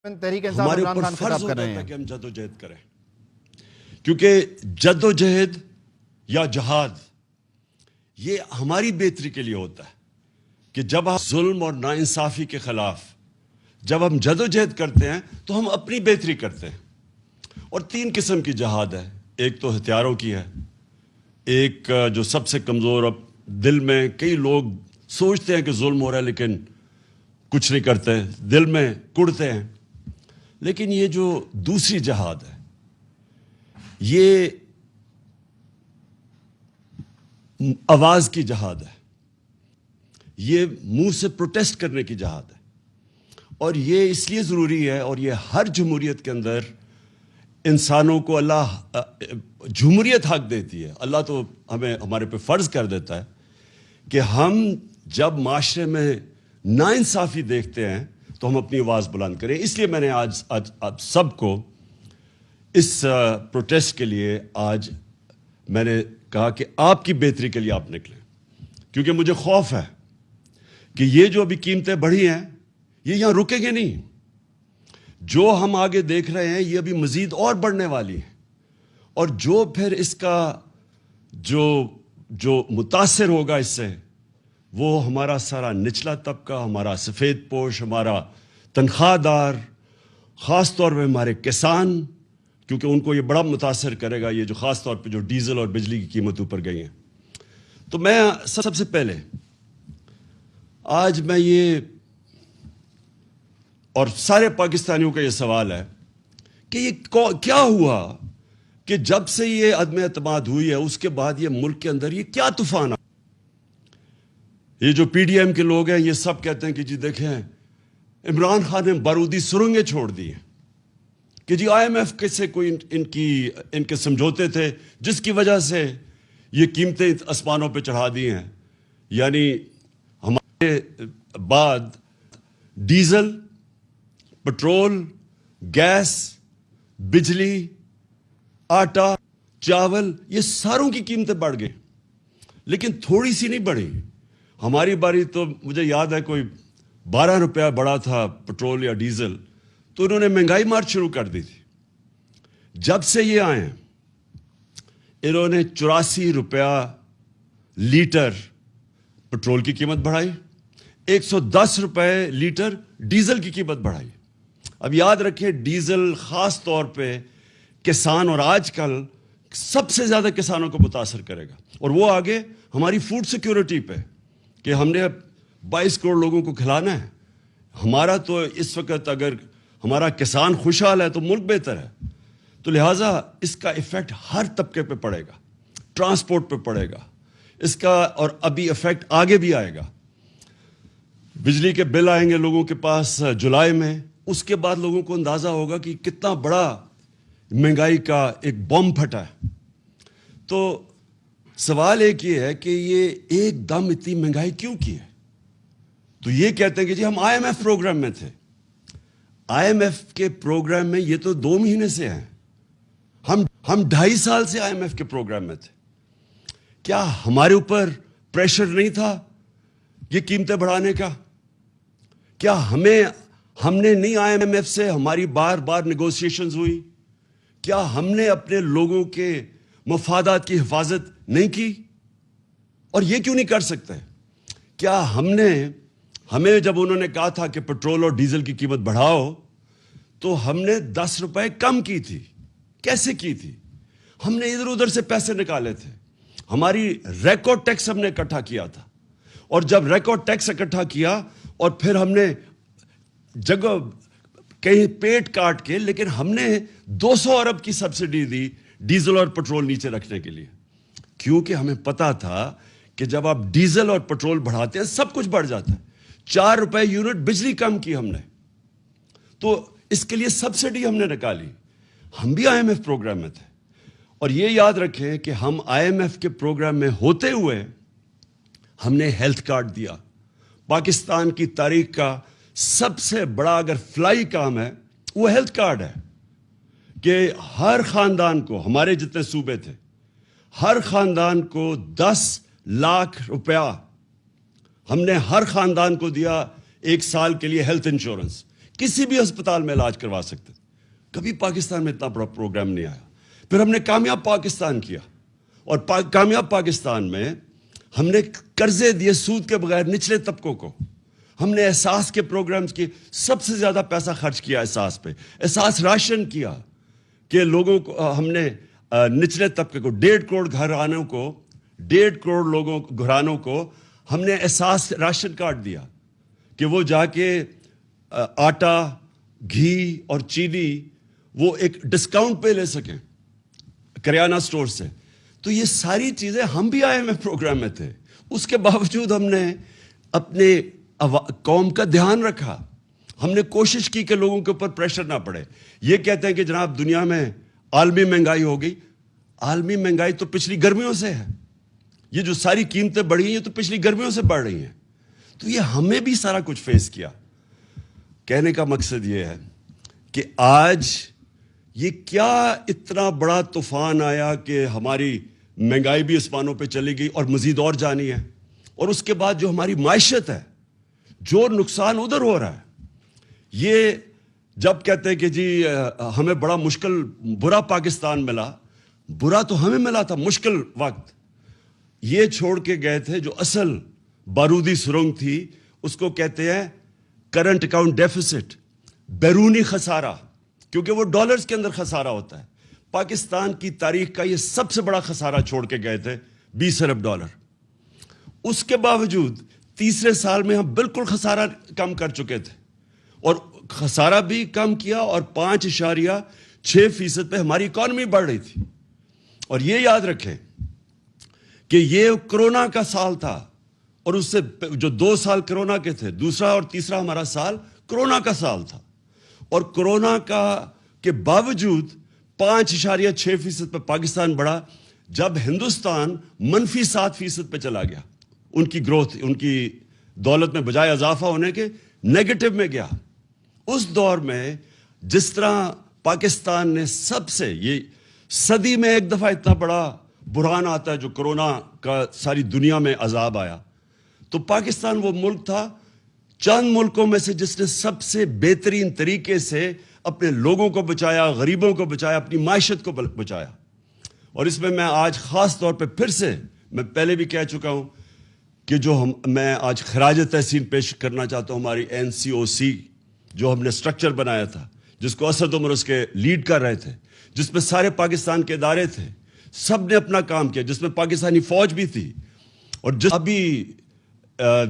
تحریک انصاف ہمارے عمران اوپر خان فرض خطاب کر ہوتا رہے تھا ہیں کہ ہم جدوجہد کریں، کیونکہ جدوجہد یا جہاد یہ ہماری بہتری کے لیے ہوتا ہے کہ جب ہم ظلم اور ناانصافی کے خلاف جب ہم جدوجہد کرتے ہیں تو ہم اپنی بہتری کرتے ہیں۔ اور تین قسم کی جہاد ہے، ایک تو ہتھیاروں کی ہے، ایک جو سب سے کمزور، اب دل میں کئی لوگ سوچتے ہیں کہ ظلم ہو رہا ہے لیکن کچھ نہیں کرتے، دل میں کڑتے ہیں، لیکن یہ جو دوسری جہاد ہے یہ آواز کی جہاد ہے، یہ منہ سے پروٹیسٹ کرنے کی جہاد ہے، اور یہ اس لیے ضروری ہے، اور یہ ہر جمہوریت کے اندر انسانوں کو اللہ جمہوریت حق دیتی ہے، اللہ تو ہمیں ہمارے پہ فرض کر دیتا ہے کہ ہم جب معاشرے میں ناانصافی دیکھتے ہیں تو ہم اپنی آواز بلند کریں۔ اس لیے میں نے آج آپ سب کو اس پروٹیسٹ کے لیے آج میں نے کہا کہ آپ کی بہتری کے لیے آپ نکلیں، کیونکہ مجھے خوف ہے کہ یہ جو ابھی قیمتیں بڑھی ہیں یہ یہاں رکیں گے نہیں، جو ہم آگے دیکھ رہے ہیں یہ ابھی مزید اور بڑھنے والی ہیں، اور جو پھر اس کا جو متاثر ہوگا اس سے وہ ہمارا سارا نچلا طبقہ، ہمارا سفید پوش، ہمارا تنخواہ دار، خاص طور پہ ہمارے کسان، کیونکہ ان کو یہ بڑا متاثر کرے گا، یہ جو خاص طور پہ جو ڈیزل اور بجلی کی قیمتوں پر گئی ہیں۔ تو میں سب سے پہلے آج میں یہ، اور سارے پاکستانیوں کا یہ سوال ہے کہ یہ کیا ہوا کہ جب سے یہ عدم اعتماد ہوئی ہے اس کے بعد یہ ملک کے اندر یہ کیا طوفان آ، یہ جو پی ڈی ایم کے لوگ ہیں یہ سب کہتے ہیں کہ جی دیکھیں عمران خان نے بارودی سرنگیں چھوڑ دی ہیں، کہ جی آئی ایم ایف سے کوئی ان کے سمجھوتے تھے جس کی وجہ سے یہ قیمتیں آسمانوں پہ چڑھا دی ہیں، یعنی ہمارے بعد ڈیزل، پٹرول، گیس، بجلی، آٹا، چاول، یہ ساروں کی قیمتیں بڑھ گئی، لیکن تھوڑی سی نہیں بڑھی۔ ہماری باری تو مجھے یاد ہے کوئی 12 روپیہ بڑا تھا پٹرول یا ڈیزل، تو انہوں نے مہنگائی مار شروع کر دی تھی۔ جب سے یہ آئے ہیں انہوں نے 84 روپیہ لیٹر پٹرول کی قیمت بڑھائی، 110 روپے لیٹر ڈیزل کی قیمت بڑھائی۔ اب یاد رکھیں ڈیزل خاص طور پہ کسان، اور آج کل سب سے زیادہ کسانوں کو متاثر کرے گا، اور وہ آگے ہماری فوڈ سیکیورٹی پہ، کہ ہم نے 22 کروڑ لوگوں کو کھلانا ہے۔ ہمارا تو اس وقت اگر ہمارا کسان خوشحال ہے تو ملک بہتر ہے، تو لہٰذا اس کا ایفیکٹ ہر طبقے پہ پڑے گا، ٹرانسپورٹ پہ پڑے گا اس کا، اور ابھی ایفیکٹ آگے بھی آئے گا۔ بجلی کے بل آئیں گے لوگوں کے پاس جولائی میں، اس کے بعد لوگوں کو اندازہ ہوگا کہ کتنا بڑا مہنگائی کا ایک بم پھٹا ہے۔ تو سوال ایک یہ ہے کہ یہ ایک دم اتنی مہنگائی کیوں کی ہے؟ تو یہ کہتے ہیں کہ جی ہم آئی ایم ایف پروگرام میں تھے۔ آئی ایم ایف کے پروگرام میں یہ تو 2 مہینے سے ہیں، ہم 2.5 سال سے آئی ایم ایف کے پروگرام میں تھے۔ کیا ہمارے اوپر پریشر نہیں تھا یہ قیمتیں بڑھانے کا؟ کیا ہم نے نہیں آئی ایم ایف سے ہماری بار بار نیگوسیشنز ہوئی؟ کیا ہم نے اپنے لوگوں کے مفادات کی حفاظت نہیں کی؟ اور یہ کیوں نہیں کر سکتے؟ کیا ہمیں جب انہوں نے کہا تھا کہ پٹرول اور ڈیزل کی قیمت بڑھاؤ تو ہم نے 10 روپے کم کی تھی؟ کیسے کی تھی؟ ہم نے ادھر ادھر سے پیسے نکالے تھے، ہماری ریکارڈ ٹیکس ہم نے اکٹھا کیا تھا، اور جب ریکارڈ ٹیکس اکٹھا کیا اور پھر ہم نے جگہ کہیں پیٹ کاٹ کے، لیکن ہم نے 200 ارب کی سبسڈی دی ڈیزل اور پٹرول نیچے رکھنے کے لیے، کیونکہ ہمیں پتا تھا کہ جب آپ ڈیزل اور پٹرول بڑھاتے ہیں سب کچھ بڑھ جاتا ہے۔ 4 روپے یونٹ بجلی کم کی ہم نے، تو اس کے لیے سبسڈی ہم نے نکالی۔ ہم بھی آئی ایم ایف پروگرام میں تھے، اور یہ یاد رکھیں کہ ہم آئی ایم ایف کے پروگرام میں ہوتے ہوئے ہم نے ہیلتھ کارڈ دیا۔ پاکستان کی تاریخ کا سب سے بڑا اگر فلائی کام ہے وہ ہیلتھ کارڈ ہے، کہ ہر خاندان کو، ہمارے جتنے صوبے تھے، ہر خاندان کو 10 لاکھ روپیہ ہم نے ہر خاندان کو دیا 1 سال کے لیے ہیلتھ انشورنس۔ کسی بھی ہسپتال میں علاج کروا سکتے تھے. کبھی پاکستان میں اتنا بڑا پروگرام نہیں آیا. پھر ہم نے کامیاب پاکستان کیا, اور کامیاب پاکستان میں ہم نے قرضے دیے سود کے بغیر نچلے طبقوں کو. ہم نے احساس کے پروگرامز کی سب سے زیادہ پیسہ خرچ کیا احساس پہ. احساس راشن کیا کہ لوگوں کو ہم نے نچلے طبقے کو 1.5 کروڑ گھرانوں کو 1.5 کروڑ گھرانوں کو ہم نے احساس راشن کارڈ دیا کہ وہ جا کے آٹا, گھی اور چینی وہ ایک ڈسکاؤنٹ پہ لے سکیں کریانہ سٹور سے. تو یہ ساری چیزیں ہم بھی آئے ہوئے پروگرام میں تھے. اس کے باوجود ہم نے اپنے قوم کا دھیان رکھا. ہم نے کوشش کی کہ لوگوں کے اوپر پریشر نہ پڑے. یہ کہتے ہیں کہ جناب دنیا میں عالمی مہنگائی ہو گئی. عالمی مہنگائی تو پچھلی گرمیوں سے ہے. یہ جو ساری قیمتیں بڑھی ہیں یہ تو پچھلی گرمیوں سے بڑھ رہی ہیں. تو یہ ہمیں بھی سارا کچھ فیس کیا. کہنے کا مقصد یہ ہے کہ آج یہ کیا اتنا بڑا طوفان آیا کہ ہماری مہنگائی بھی آسمانوں پہ چلی گئی اور مزید اور جانی ہے. اور اس کے بعد جو ہماری معیشت ہے, جو نقصان ادھر ہو رہا ہے. یہ جب کہتے ہیں کہ جی ہمیں بڑا مشکل برا پاکستان ملا, برا تو ہمیں ملا تھا مشکل وقت. یہ چھوڑ کے گئے تھے جو اصل بارودی سرنگ تھی, اس کو کہتے ہیں کرنٹ اکاؤنٹ ڈیفیسٹ, بیرونی خسارہ, کیونکہ وہ ڈالرز کے اندر خسارہ ہوتا ہے. پاکستان کی تاریخ کا یہ سب سے بڑا خسارہ چھوڑ کے گئے تھے, $20 ارب. اس کے باوجود تیسرے سال میں ہم بالکل خسارہ کم کر چکے تھے, اور خسارہ بھی کم کیا, اور 5.6% پہ ہماری اکانومی بڑھ رہی تھی. اور یہ یاد رکھیں کہ یہ کرونا کا سال تھا, اور اس سے جو 2 سال کرونا کے تھے, دوسرا اور تیسرا ہمارا سال کرونا کا سال تھا. اور کرونا کا کے باوجود 5.6% پہ پاکستان بڑھا, جب ہندوستان -7% پہ چلا گیا. ان کی گروتھ, ان کی دولت میں بجائے اضافہ ہونے کے نیگیٹو میں گیا. اس دور میں جس طرح پاکستان نے سب سے, یہ صدی میں ایک دفعہ اتنا بڑا بحران آتا ہے جو کرونا کا ساری دنیا میں عذاب آیا, تو پاکستان وہ ملک تھا چند ملکوں میں سے جس نے سب سے بہترین طریقے سے اپنے لوگوں کو بچایا, غریبوں کو بچایا, اپنی معیشت کو بچایا. اور اس میں میں آج خاص طور پہ پھر سے, میں پہلے بھی کہہ چکا ہوں کہ میں آج خراج تحسین پیش کرنا چاہتا ہوں ہماری NCOC جو ہم نے سٹرکچر بنایا تھا, جس کو اسد عمر اس کے لیڈ کر رہے تھے, جس میں سارے پاکستان کے ادارے تھے, سب نے اپنا کام کیا, جس میں پاکستانی فوج بھی تھی. اور ابھی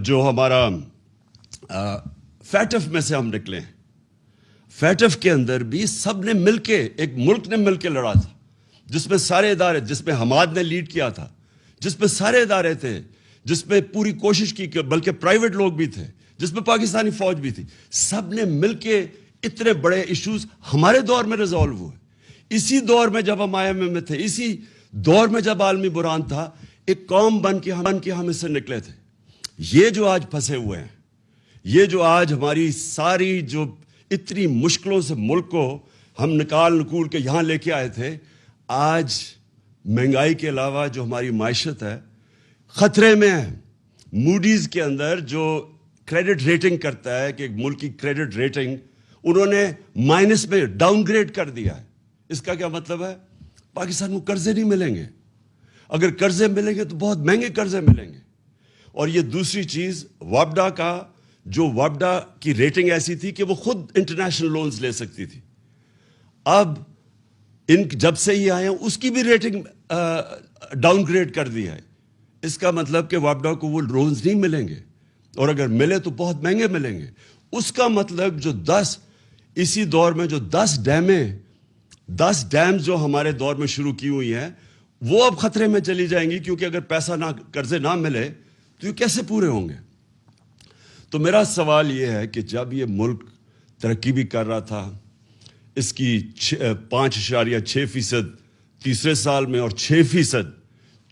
جو ہمارا فیٹف میں سے ہم نکلے ہیں, فیٹف کے اندر بھی سب نے مل کے, ایک ملک نے مل کے لڑا تھا, جس میں سارے ادارے, جس میں حماد نے لیڈ کیا تھا, جس میں سارے ادارے تھے, جس میں پوری کوشش کی, بلکہ پرائیویٹ لوگ بھی تھے, جس میں پاکستانی فوج بھی تھی. سب نے مل کے اتنے بڑے ایشوز ہمارے دور میں ریزالو ہوئے. اسی دور میں جب ہم IMF میں تھے, اسی دور میں جب عالمی بحران تھا, ایک قوم بن کے ہم اس سے نکلے تھے. یہ جو آج پھنسے ہوئے ہیں, یہ جو آج ہماری ساری جو اتنی مشکلوں سے ملک کو ہم نکول کے یہاں لے کے آئے تھے, آج مہنگائی کے علاوہ جو ہماری معیشت ہے خطرے میں ہے. موڈیز کے اندر جو کریڈٹ ریٹنگ کرتا ہے کہ ایک ملک کی کریڈٹ ریٹنگ انہوں نے مائنس میں ڈاؤن گریڈ کر دیا ہے. اس کا کیا مطلب ہے؟ پاکستان کو قرضے نہیں ملیں گے. اگر قرضے ملیں گے تو بہت مہنگے قرضے ملیں گے. اور یہ دوسری چیز, وابڈا کی ریٹنگ ایسی تھی کہ وہ خود انٹرنیشنل لونز لے سکتی تھی. اب جب سے یہ آئے ہیں اس کی بھی ریٹنگ ڈاؤن گریڈ کر دی ہے. اس کا مطلب کہ وابڈا کو وہ لونز نہیں ملیں گے, اور اگر ملے تو بہت مہنگے ملیں گے. اس کا مطلب جو اسی دور میں جو 10 ڈیم جو ہمارے دور میں شروع کی ہوئی ہیں, وہ اب خطرے میں چلی جائیں گی, کیونکہ اگر پیسہ قرضے نہ ملے تو یہ کیسے پورے ہوں گے. تو میرا سوال یہ ہے کہ جب یہ ملک ترقی بھی کر رہا تھا, اس کی 5.6% تیسرے سال میں اور 6%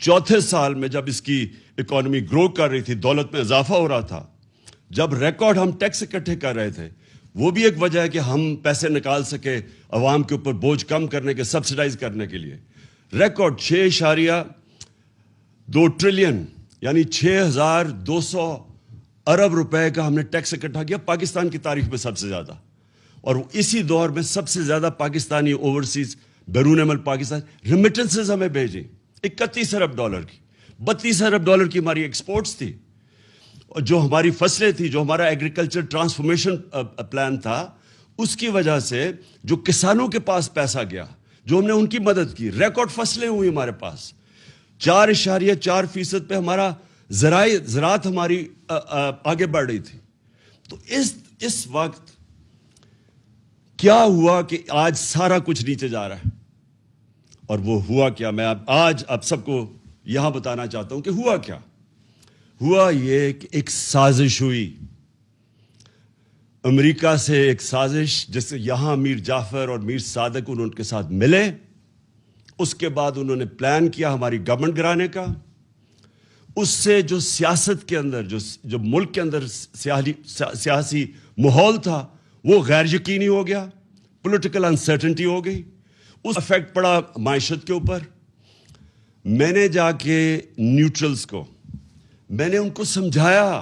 چوتھے سال میں جب اس کی اکانومی گرو کر رہی تھی, دولت میں اضافہ ہو رہا تھا, جب ریکارڈ ہم ٹیکس اکٹھے کر رہے تھے, وہ بھی ایک وجہ ہے کہ ہم پیسے نکال سکے عوام کے اوپر بوجھ کم کرنے کے, سبسیڈائز کرنے کے لیے. ریکارڈ 6.2 ٹریلین یعنی 6,200 ارب روپے کا ہم نے ٹیکس اکٹھا کیا, پاکستان کی تاریخ میں سب سے زیادہ. اور اسی دور میں سب سے زیادہ پاکستانی اوورسیز بیرون ملک پاکستان ریمیٹنسز ہمیں بھیجیں $31 ارب کی، $32 ارب کی ہماری ایکسپورٹس تھی، اور جو ہماری فصلیں تھی، جو ہمارا ایگریکلچر ٹرانسفارمیشن پلان تھا، اس کی وجہ سے جو کسانوں کے پاس پیسہ گیا، جو ہم نے ان کی مدد کی، ریکارڈ فصلیں ہوئی ہمارے پاس، 4.4% پہ ہمارا زراعت ہماری آگے بڑھ رہی تھی. تو اس وقت کیا ہوا کہ آج سارا کچھ نیچے جا رہا ہے؟ اور وہ ہوا کیا؟ میں آج اب سب کو یہاں بتانا چاہتا ہوں کہ ہوا کیا. ہوا یہ کہ ایک سازش ہوئی امریکہ سے، ایک سازش جس سے یہاں میر جعفر اور میر صادق ان کے ساتھ ملے. اس کے بعد انہوں نے پلان کیا ہماری گورنمنٹ گرانے کا. اس سے جو سیاست کے اندر، جو ملک کے اندر سیاسی ماحول تھا وہ غیر یقینی ہو گیا، پولیٹیکل انسرٹنٹی ہو گئی. اس افیکٹ پڑا معیشت کے اوپر. میں نے جا کے نیوٹرلز کو، میں نے ان کو سمجھایا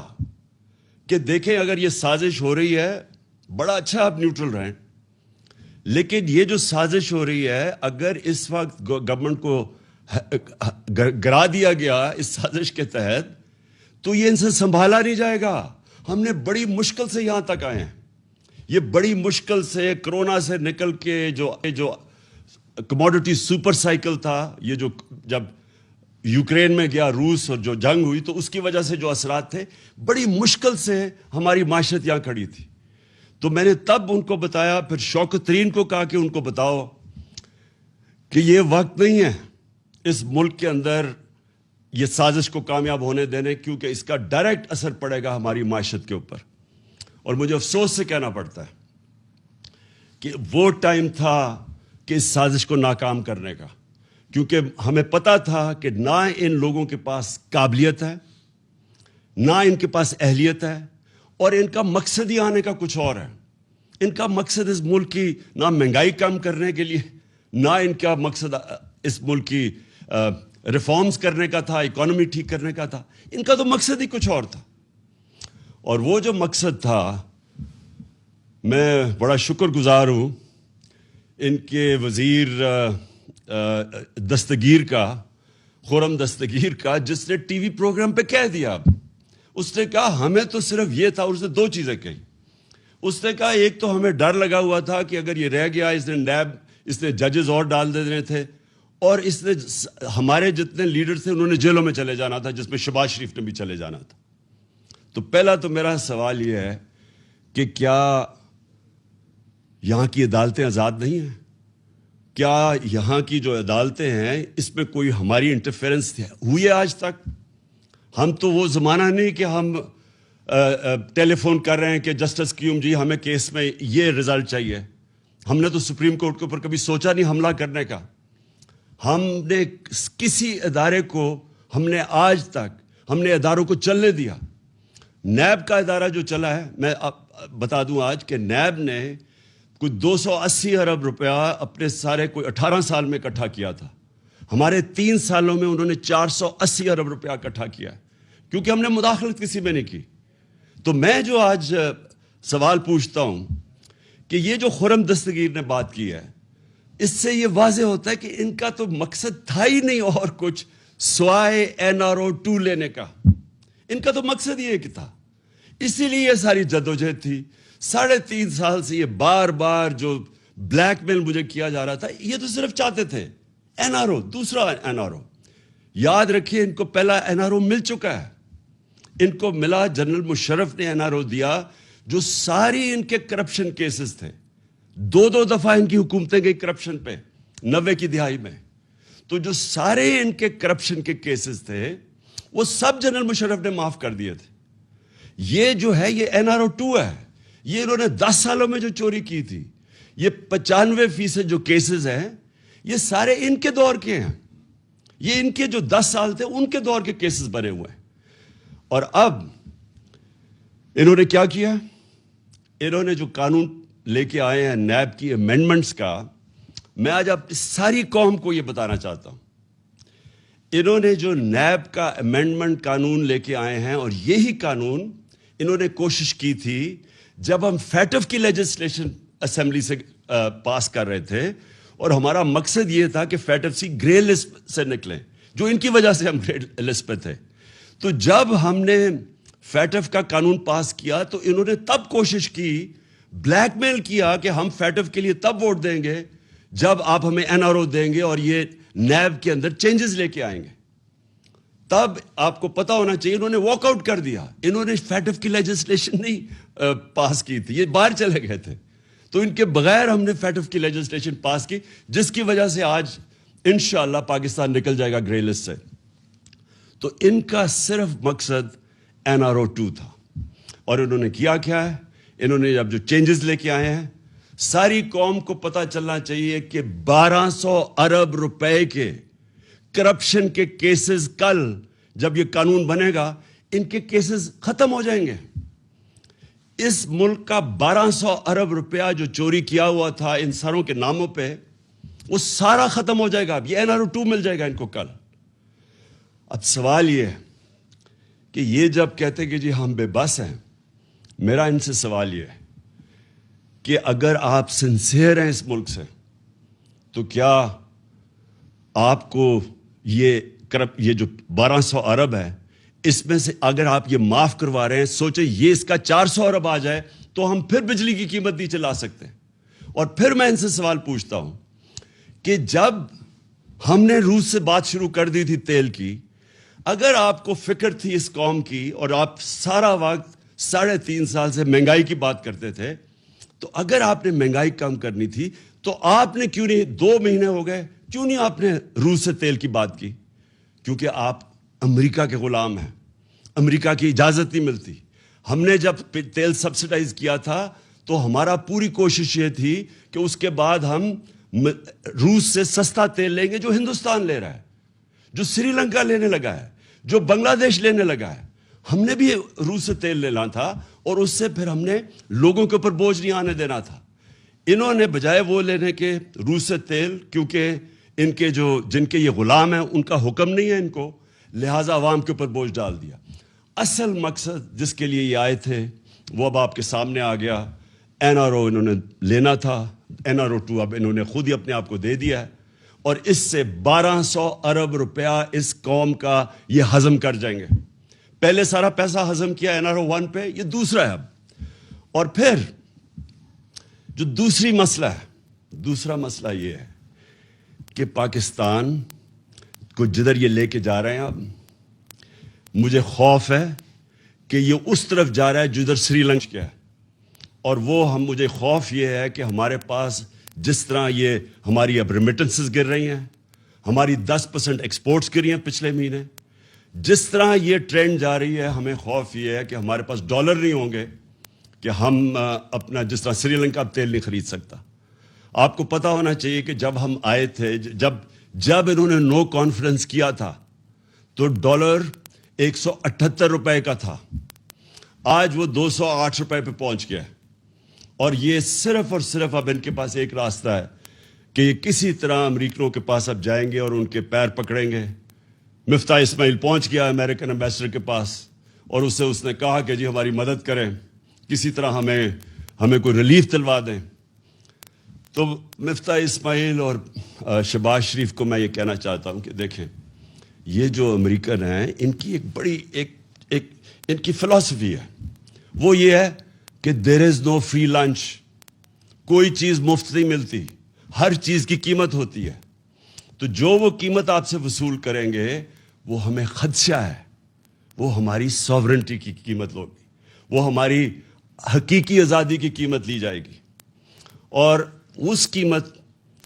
کہ دیکھیں اگر یہ سازش ہو رہی ہے، بڑا اچھا آپ نیوٹرل رہیں، لیکن یہ جو سازش ہو رہی ہے اگر اس وقت گورنمنٹ کو گرا دیا گیا اس سازش کے تحت تو یہ ان سے سنبھالا نہیں جائے گا. ہم نے بڑی مشکل سے یہاں تک آئے ہیں. یہ بڑی مشکل سے کرونا سے نکل کے جو کموڈٹی سپر سائیکل تھا، یہ جو جب یوکرین میں گیا روس اور جو جنگ ہوئی تو اس کی وجہ سے جو اثرات تھے، بڑی مشکل سے ہماری معیشت یہاں کھڑی تھی. تو میں نے تب ان کو بتایا، پھر شوکت ترین کو کہا کہ ان کو بتاؤ کہ یہ وقت نہیں ہے اس ملک کے اندر یہ سازش کو کامیاب ہونے دینے، کیونکہ اس کا ڈائریکٹ اثر پڑے گا ہماری معیشت کے اوپر. اور مجھے افسوس سے کہنا پڑتا ہے کہ وہ ٹائم تھا کہ اس سازش کو ناکام کرنے کا، کیونکہ ہمیں پتا تھا کہ نہ ان لوگوں کے پاس قابلیت ہے، نہ ان کے پاس اہلیت ہے، اور ان کا مقصد ہی آنے کا کچھ اور ہے. ان کا مقصد اس ملک کی نہ مہنگائی کم کرنے کے لیے، نہ ان کا مقصد اس ملک کی ریفارمز کرنے کا تھا، اکانومی ٹھیک کرنے کا تھا. ان کا تو مقصد ہی کچھ اور تھا. اور وہ جو مقصد تھا، میں بڑا شکر گزار ہوں ان کے وزیر دستگیر کا، خرم دستگیر کا، جس نے ٹی وی پروگرام پہ کہہ دیا. اس نے کہا ہمیں تو صرف یہ تھا، اور اس نے دو چیزیں کہی. اس نے کہا ایک تو ہمیں ڈر لگا ہوا تھا کہ اگر یہ رہ گیا، اس نے ججز اور ڈال دینے تھے، اور اس نے ہمارے جتنے لیڈر تھے انہوں نے جیلوں میں چلے جانا تھا، جس میں شہباز شریف نے بھی چلے جانا تھا. تو پہلا تو میرا سوال یہ ہے کہ کیا یہاں کی عدالتیں آزاد نہیں ہیں؟ کیا یہاں کی جو عدالتیں ہیں اس میں کوئی ہماری انٹرفیرنس ہوئی ہے آج تک؟ ہم تو وہ زمانہ نہیں کہ ہم ٹیلی فون کر رہے ہیں کہ جسٹس قیوم جی ہمیں کیس میں یہ رزلٹ چاہیے. ہم نے تو سپریم کورٹ کے اوپر کبھی سوچا نہیں حملہ کرنے کا. ہم نے کسی ادارے کو، ہم نے آج تک ہم نے اداروں کو چلنے دیا. نیب کا ادارہ جو چلا ہے، میں بتا دوں آج کہ نیب نے کوئی 280 ارب روپیہ اپنے سارے کوئی 18 سال میں اکٹھا کیا تھا. ہمارے 3 سالوں میں انہوں نے 480 ارب روپیہ اکٹھا کیا ہے، کیونکہ ہم نے مداخلت کسی میں نہیں کی. تو میں جو آج سوال پوچھتا ہوں کہ یہ جو خرم دستگیر نے بات کی ہے، اس سے یہ واضح ہوتا ہے کہ ان کا تو مقصد تھا ہی نہیں اور کچھ سوائے NRO 2 لینے کا. ان کا تو مقصد یہ کہ تھا. اسی لیے یہ ساری جدوجہد تھی. 3.5 سال سے یہ بار بار جو بلیک میل مجھے کیا جا رہا تھا، یہ تو صرف چاہتے تھے NRO، دوسرا NRO. یاد رکھیے ان کو پہلا NRO مل چکا ہے. ان کو ملا، جنرل مشرف نے NRO دیا، جو ساری ان کے کرپشن کیسز تھے. 2 دفعہ ان کی حکومتیں گئی کرپشن پہ 90 کی دہائی میں. تو جو سارے ان کے کرپشن کے کیسز تھے وہ سب جنرل مشرف نے معاف کر دیے تھے. یہ جو ہے یہ NRO 2 ہے. یہ انہوں نے 10 سالوں میں جو چوری کی تھی، یہ 95% جو کیسز ہیں یہ سارے ان کے دور کے ہیں. یہ ان کے جو 10 سال تھے ان کے دور کے کیسز بنے ہوئے ہیں. اور اب انہوں نے کیا کیا؟ انہوں نے جو قانون لے کے آئے ہیں نیب کی امینڈمنٹس کا، میں آج اب ساری قوم کو یہ بتانا چاہتا ہوں. انہوں نے جو نیب کا امینڈمنٹ قانون لے کے آئے ہیں، اور یہی قانون انہوں نے کوشش کی تھی جب ہم فیٹف کی لیجسلیشن اسمبلی سے پاس کر رہے تھے, اور ہمارا مقصد یہ تھا کہ فیٹ ایف سی گرے لسٹ سے نکلیں, جو ان کی وجہ سے ہم گرے لسٹ پہ تھے. تو جب ہم نے فیٹ ایف کا قانون پاس کیا تو انہوں نے تب کوشش کی, بلیک میل کیا کہ ہم فیٹ ایف کے لیے تب ووٹ دیں گے جب آپ ہمیں این آر او دیں گے اور یہ نیب کے اندر چینجز لے کے آئیں گے. تب آپ کو پتا ہونا چاہیے انہوں نے واک آؤٹ کر دیا, انہوں نے فیٹ ایف کی لیجسلیشن نہیں پاس کی تھی, یہ باہر چلے گئے تھے. تو ان کے بغیر ہم نے فیٹ ایف کی لیجسلیشن پاس کی, جس کی وجہ سے آج انشاءاللہ پاکستان نکل جائے گا گرے لسٹ سے. تو ان کا صرف مقصد این آر او 2 تھا, اور انہوں نے کیا کیا ہے, انہوں نے اب جو چینجز لے کے آئے ہیں, ساری قوم کو پتہ چلنا چاہیے کہ 1200 ارب روپے کے کرپشن کے کیسز کل جب یہ قانون بنے گا ان کے کیسز ختم ہو جائیں گے. اس ملک کا 1200 ارب روپیہ جو چوری کیا ہوا تھا ان سروں کے ناموں پہ, وہ سارا ختم ہو جائے گا. اب یہ این آر او 2 مل جائے گا ان کو کل. اب سوال یہ ہے کہ یہ جب کہتے کہ جی ہم بے بس ہیں, میرا ان سے سوال یہ ہے کہ اگر آپ سنسیئر ہیں اس ملک سے, تو کیا آپ کو یہ جو 1200 ارب ہے, اس میں سے اگر آپ یہ معاف کروا رہے ہیں, سوچیں یہ اس کا 400 ارب آ جائے تو ہم پھر بجلی کی قیمت نیچے لا سکتے ہیں. اور پھر میں ان سے سوال پوچھتا ہوں کہ جب ہم نے روس سے بات شروع کر دی تھی تیل کی, اگر آپ کو فکر تھی اس قوم کی اور آپ سارا وقت 3.5 سال سے مہنگائی کی بات کرتے تھے, تو اگر آپ نے مہنگائی کم کرنی تھی تو آپ نے کیوں نہیں, 2 مہینے ہو گئے, کیوں نہیں آپ نے روس سے تیل کی بات کی؟ کیونکہ آپ امریکہ کے غلام ہیں, امریکہ کی اجازت نہیں ملتی. ہم نے جب تیل سبسڈائز کیا تھا تو ہمارا پوری کوشش یہ تھی کہ اس کے بعد ہم روس سے سستا تیل لیں گے جو ہندوستان لے رہا ہے, جو سری لنکا لینے لگا ہے, جو بنگلہ دیش لینے لگا ہے. ہم نے بھی روس سے تیل لینا تھا اور اس سے پھر ہم نے لوگوں کے اوپر بوجھ نہیں آنے دینا تھا. انہوں نے بجائے وہ لینے کے روس سے تیل, کیونکہ ان کے جن کے یہ غلام ہیں ان کا حکم نہیں ہے ان کو, لہٰذا عوام کے اوپر بوجھ ڈال دیا. اصل مقصد جس کے لیے یہ آئے تھے وہ اب آپ کے سامنے آ گیا. این آر او انہوں نے لینا تھا, این آر او 2 اب انہوں نے خود ہی اپنے آپ کو دے دیا ہے, اور اس سے 1200 ارب روپیہ اس قوم کا یہ ہضم کر جائیں گے. پہلے سارا پیسہ ہضم کیا این آر او 1 پہ, یہ دوسرا ہے اب. اور پھر جو دوسرا مسئلہ یہ ہے کہ پاکستان کو جدھر یہ لے کے جا رہے ہیں, اب مجھے خوف ہے کہ یہ اس طرف جا رہا ہے جدھر سری لنکا ہے. اور وہ مجھے خوف یہ ہے کہ ہمارے پاس جس طرح یہ ہماری اب ریمیٹنسز گر رہی ہیں, ہماری 10% ایکسپورٹس گری ہیں پچھلے مہینے, جس طرح یہ ٹرینڈ جا رہی ہے, ہمیں خوف یہ ہے کہ ہمارے پاس ڈالر نہیں ہوں گے کہ ہم اپنا, جس طرح سری لنکا اب تیل نہیں خرید سکتا. آپ کو پتا ہونا چاہیے کہ جب ہم آئے تھے, جب انہوں نے نو کانفرنس کیا تھا تو ڈالر 178 روپے کا تھا, آج وہ 208 روپے پہ پہنچ گیا. اور یہ صرف اور صرف اب ان کے پاس ایک راستہ ہے کہ یہ کسی طرح امریکنوں کے پاس اب جائیں گے اور ان کے پیر پکڑیں گے. مفتاح اسماعیل پہنچ گیا امریکن ایمبیسڈر کے پاس, اور اس نے کہا کہ جی ہماری مدد کریں, کسی طرح ہمیں کوئی ریلیف دلوا دیں. تو مفتاح اسماعیل اور شہباز شریف کو میں یہ کہنا چاہتا ہوں کہ دیکھیں, یہ جو امریکن ہیں ان کی ایک بڑی ان کی فلسفی ہے, وہ یہ ہے کہ دیر از نو فری لنچ, کوئی چیز مفت نہیں ملتی, ہر چیز کی قیمت ہوتی ہے. تو جو وہ قیمت آپ سے وصول کریں گے وہ ہمیں خدشہ ہے, وہ ہماری ساورنٹی کی قیمت ہوگی, وہ ہماری حقیقی آزادی کی قیمت لی جائے گی. اور اس قیمت,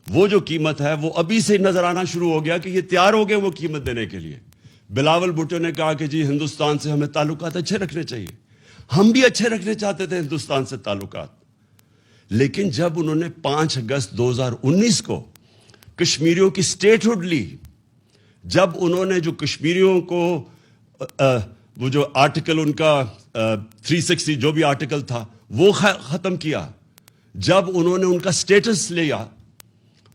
وہ جو قیمت ہے وہ ابھی سے نظر آنا شروع ہو گیا کہ یہ تیار ہو گئے وہ قیمت دینے کے لیے. بلاول بھٹو نے کہا کہ جی ہندوستان سے ہمیں تعلقات اچھے رکھنے چاہیے, ہم بھی اچھے رکھنے چاہتے تھے ہندوستان سے تعلقات. لیکن جب انہوں نے 5 اگست 2019 کو کشمیریوں کی سٹیٹ ہوڈ لی, جب انہوں نے جو کشمیریوں کو وہ جو آرٹیکل ان کا 360 جو بھی آرٹیکل تھا وہ ختم کیا, جب انہوں نے ان کا سٹیٹس لیا,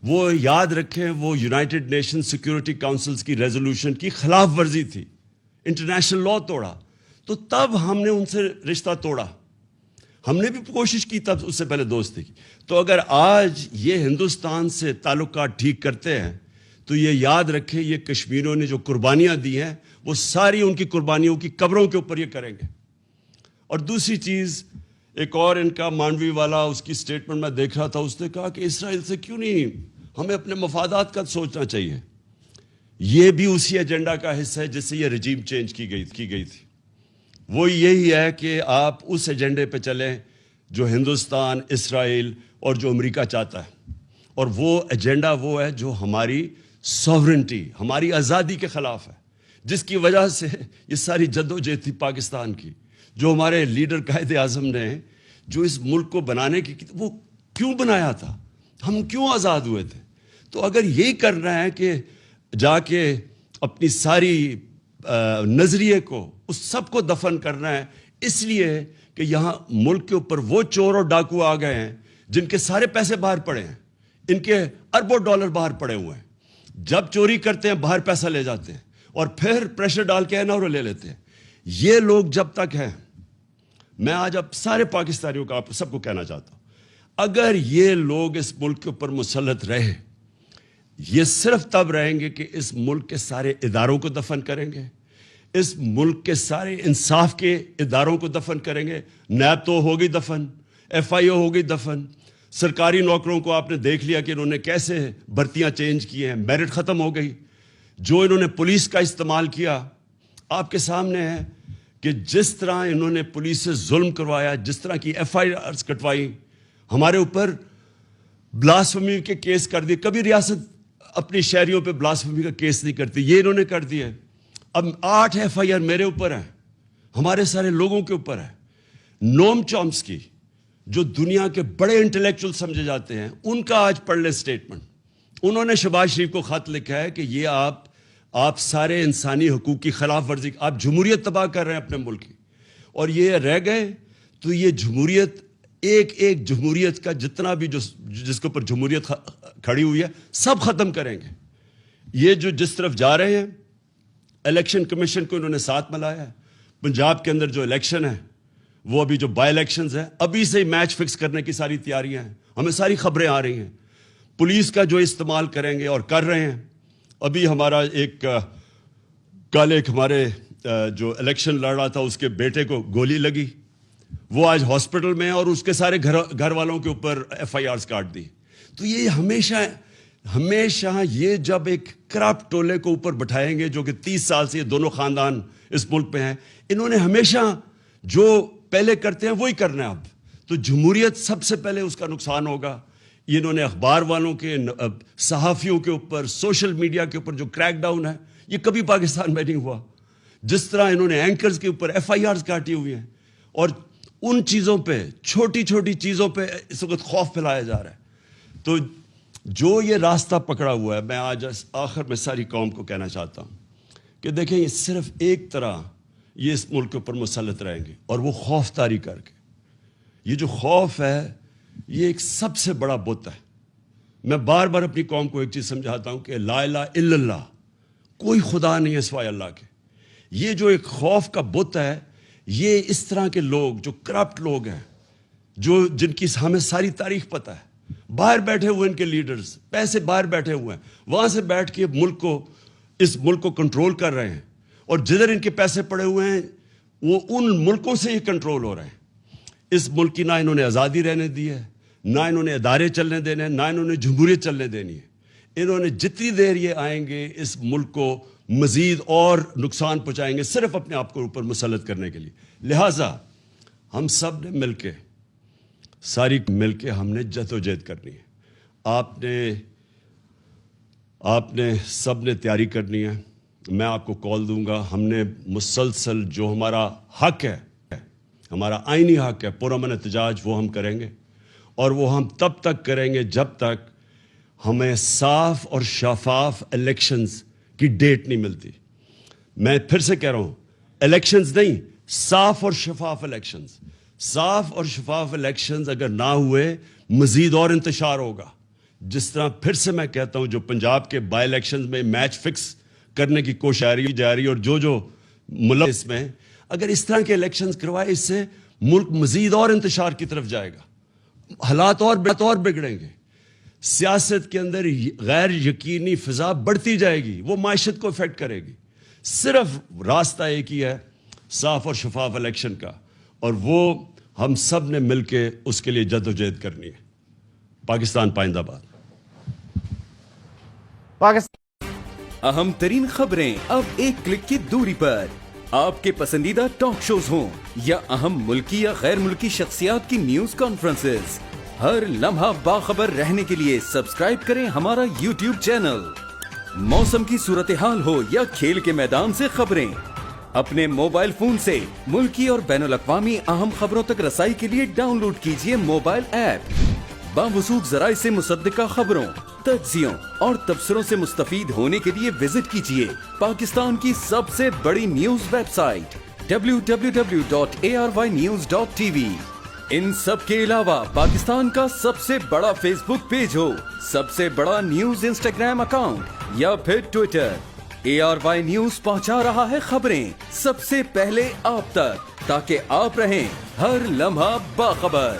وہ یاد رکھیں وہ یونائٹڈ نیشن سیکیورٹی کاؤنسلز کی ریزولوشن کی خلاف ورزی تھی, انٹرنیشنل لا توڑا, تو تب ہم نے ان سے رشتہ توڑا. ہم نے بھی کوشش کی تب اس سے پہلے دوستی کی. تو اگر آج یہ ہندوستان سے تعلقات ٹھیک کرتے ہیں تو یہ یاد رکھیں یہ کشمیریوں نے جو قربانیاں دی ہیں وہ ساری ان کی قربانیوں کی قبروں کے اوپر یہ کریں گے. اور دوسری چیز ایک اور ان کا مانڈوی والا اس کی سٹیٹمنٹ میں دیکھ رہا تھا, اس نے کہا کہ اسرائیل سے کیوں نہیں, ہمیں اپنے مفادات کا سوچنا چاہیے. یہ بھی اسی ایجنڈا کا حصہ ہے جس سے یہ رجیم چینج کی گئی تھی. وہ یہی ہے کہ آپ اس ایجنڈے پہ چلیں جو ہندوستان, اسرائیل اور جو امریکہ چاہتا ہے, اور وہ ایجنڈا وہ ہے جو ہماری سوورنٹی, ہماری آزادی کے خلاف ہے, جس کی وجہ سے یہ ساری جدوجہد تھی پاکستان کی, جو ہمارے لیڈر قائد اعظم نے جو اس ملک کو بنانے کی وہ کیوں بنایا تھا, ہم کیوں آزاد ہوئے تھے. تو اگر یہی کرنا ہے کہ جا کے اپنی ساری نظریے کو اس سب کو دفن کرنا ہے, اس لیے کہ یہاں ملک کے اوپر وہ چور اور ڈاکو آ گئے ہیں جن کے سارے پیسے باہر پڑے ہیں, ان کے اربوں ڈالر باہر پڑے ہوئے ہیں. جب چوری کرتے ہیں باہر پیسہ لے جاتے ہیں اور پھر پریشر ڈال کے اور لے لیتے ہیں. یہ لوگ جب تک ہیں, میں آج اب سارے پاکستانیوں کا آپ سب کو کہنا چاہتا ہوں, اگر یہ لوگ اس ملک کے اوپر مسلط رہے, یہ صرف تب رہیں گے کہ اس ملک کے سارے اداروں کو دفن کریں گے, اس ملک کے سارے انصاف کے اداروں کو دفن کریں گے. نیب تو ہو گئی دفن, ایف آئی او ہو گئی دفن, سرکاری نوکروں کو آپ نے دیکھ لیا کہ انہوں نے کیسے بھرتیاں چینج کی ہیں, میرٹ ختم ہو گئی. جو انہوں نے پولیس کا استعمال کیا آپ کے سامنے ہے کہ جس طرح انہوں نے پولیس سے ظلم کروایا, جس طرح کی ایف آئی آرز کٹوائی, ہمارے اوپر بلاسفمی کے کیس کر دیے. کبھی ریاست اپنی شہریوں پہ بلاسفمی کا کیس نہیں کرتی, یہ انہوں نے کر دیا. اب 8 ایف آئی آر میرے اوپر ہیں, ہمارے سارے لوگوں کے اوپر ہے. نوم چومسکی جو دنیا کے بڑے انٹلیکچوئل سمجھے جاتے ہیں, ان کا آج پڑھ لیں سٹیٹمنٹ. انہوں نے شہباز شریف کو خط لکھا ہے کہ یہ آپ سارے انسانی حقوق کی خلاف ورزی, آپ جمہوریت تباہ کر رہے ہیں اپنے ملک کی, اور یہ رہ گئے تو یہ جمہوریت, ایک جمہوریت کا جتنا بھی جس کے اوپر جمہوریت کھڑی ہوئی ہے سب ختم کریں گے. یہ جو جس طرف جا رہے ہیں, الیکشن کمیشن کو انہوں نے ساتھ ملایا ہے. پنجاب کے اندر جو الیکشن ہے وہ ابھی جو بائی الیکشنز ہیں, ابھی سے ہی میچ فکس کرنے کی ساری تیاریاں ہیں, ہمیں ساری خبریں آ رہی ہیں. پولیس کا جو استعمال کریں گے اور کر رہے ہیں. ابھی ہمارا کل ایک ہمارے جو الیکشن لڑ رہا تھا اس کے بیٹے کو گولی لگی, وہ آج ہاسپٹل میں ہے, اور اس کے سارے گھر والوں کے اوپر ایف آئی آرز کاٹ دی. تو یہ ہمیشہ یہ جب ایک کرپٹ ٹولے کو اوپر بٹھائیں گے جو کہ 30 سال سے یہ دونوں خاندان اس ملک پہ ہیں, انہوں نے ہمیشہ جو پہلے کرتے ہیں وہی کرنا ہے اب. تو جمہوریت سب سے پہلے اس کا نقصان ہوگا. انہوں نے اخبار والوں کے, صحافیوں کے اوپر, سوشل میڈیا کے اوپر جو کریک ڈاؤن ہے یہ کبھی پاکستان میں نہیں ہوا. جس طرح انہوں نے اینکرز کے اوپر ایف آئی آرز کاٹی ہوئی ہیں, اور ان چیزوں پہ, چھوٹی چھوٹی چیزوں پہ اس وقت خوف پھیلایا جا رہا ہے. تو جو یہ راستہ پکڑا ہوا ہے, میں آج آخر میں ساری قوم کو کہنا چاہتا ہوں کہ دیکھیں یہ صرف ایک طرح یہ اس ملک کے اوپر مسلط رہیں گے, اور وہ خوف طاری کر کے. یہ جو خوف ہے یہ ایک سب سے بڑا بت ہے. میں بار بار اپنی قوم کو ایک چیز سمجھاتا ہوں کہ لا الہ الا اللہ, کوئی خدا نہیں ہے سوائے اللہ کے. یہ جو ایک خوف کا بت ہے, یہ اس طرح کے لوگ جو کرپٹ لوگ ہیں, جن کی ہمیں ساری تاریخ پتہ ہے, باہر بیٹھے ہوئے ان کے لیڈرز, پیسے باہر بیٹھے ہوئے ہیں, وہاں سے بیٹھ کے اس ملک کو کنٹرول کر رہے ہیں, اور جدھر ان کے پیسے پڑے ہوئے ہیں وہ ان ملکوں سے ہی کنٹرول ہو رہے ہیں. اس ملک کی نہ انہوں نے آزادی رہنے دی ہے, نہ انہوں نے ادارے چلنے دینے ہیں, نہ انہوں نے جمہوریت چلنے دینی ہے. انہوں نے جتنی دیر یہ آئیں گے اس ملک کو مزید اور نقصان پہنچائیں گے, صرف اپنے آپ کو اوپر مسلط کرنے کے لیے. لہٰذا ہم سب نے مل کے, ساری مل کے ہم نے جدوجہد کرنی ہے. آپ نے سب نے تیاری کرنی ہے. میں آپ کو کال دوں گا. ہم نے مسلسل جو ہمارا حق ہے, ہمارا آئینی حق ہے پرامن احتجاج, وہ ہم کریں گے, اور وہ ہم تب تک کریں گے جب تک ہمیں صاف اور شفاف الیکشنز کی ڈیٹ نہیں ملتی. میں پھر سے کہہ رہا ہوں, الیکشنز نہیں, صاف اور شفاف الیکشنز. صاف اور شفاف الیکشنز اگر نہ ہوئے مزید اور انتشار ہوگا. جس طرح پھر سے میں کہتا ہوں, جو پنجاب کے بائی الیکشنز میں میچ فکس کرنے کی کوشش جاری, اور جو ملک اس میں اگر اس طرح کے الیکشنز کروائے, اس سے ملک مزید اور انتشار کی طرف جائے گا، حالات اور بگڑیں گے، سیاست کے اندر غیر یقینی فضا بڑھتی جائے گی، وہ معیشت کو افیکٹ کرے گی۔ صرف راستہ ایک ہی ہے، صاف اور شفاف الیکشن کا، اور وہ ہم سب نے مل کے اس کے لیے جدوجہد کرنی ہے۔ پاکستان پائندہ باد۔ اہم ترین خبریں اب ایک کلک کی دوری پر، آپ کے پسندیدہ ٹاک شوز ہوں یا اہم ملکی یا غیر ملکی شخصیات کی نیوز کانفرنسز، ہر لمحہ باخبر رہنے کے لیے سبسکرائب کریں ہمارا یوٹیوب چینل۔ موسم کی صورتحال ہو یا کھیل کے میدان سے خبریں، اپنے موبائل فون سے ملکی اور بین الاقوامی اہم خبروں تک رسائی کے لیے ڈاؤن لوڈ کیجیے موبائل ایپ۔ باوثوق ذرائع سے مصدقہ خبروں، تجزیوں اور تبصروں سے مستفید ہونے کے لیے وزٹ کیجیے پاکستان کی سب سے بڑی نیوز ویب سائٹ www.arYnews.tv۔ ان سب کے علاوہ پاکستان کا سب سے بڑا فیس بک پیج ہو، سب سے بڑا نیوز انسٹاگرام اکاؤنٹ یا پھر ٹویٹر، ARY نیوز پہنچا رہا ہے خبریں سب سے پہلے آپ تک، تاکہ آپ رہیں ہر لمحہ باخبر۔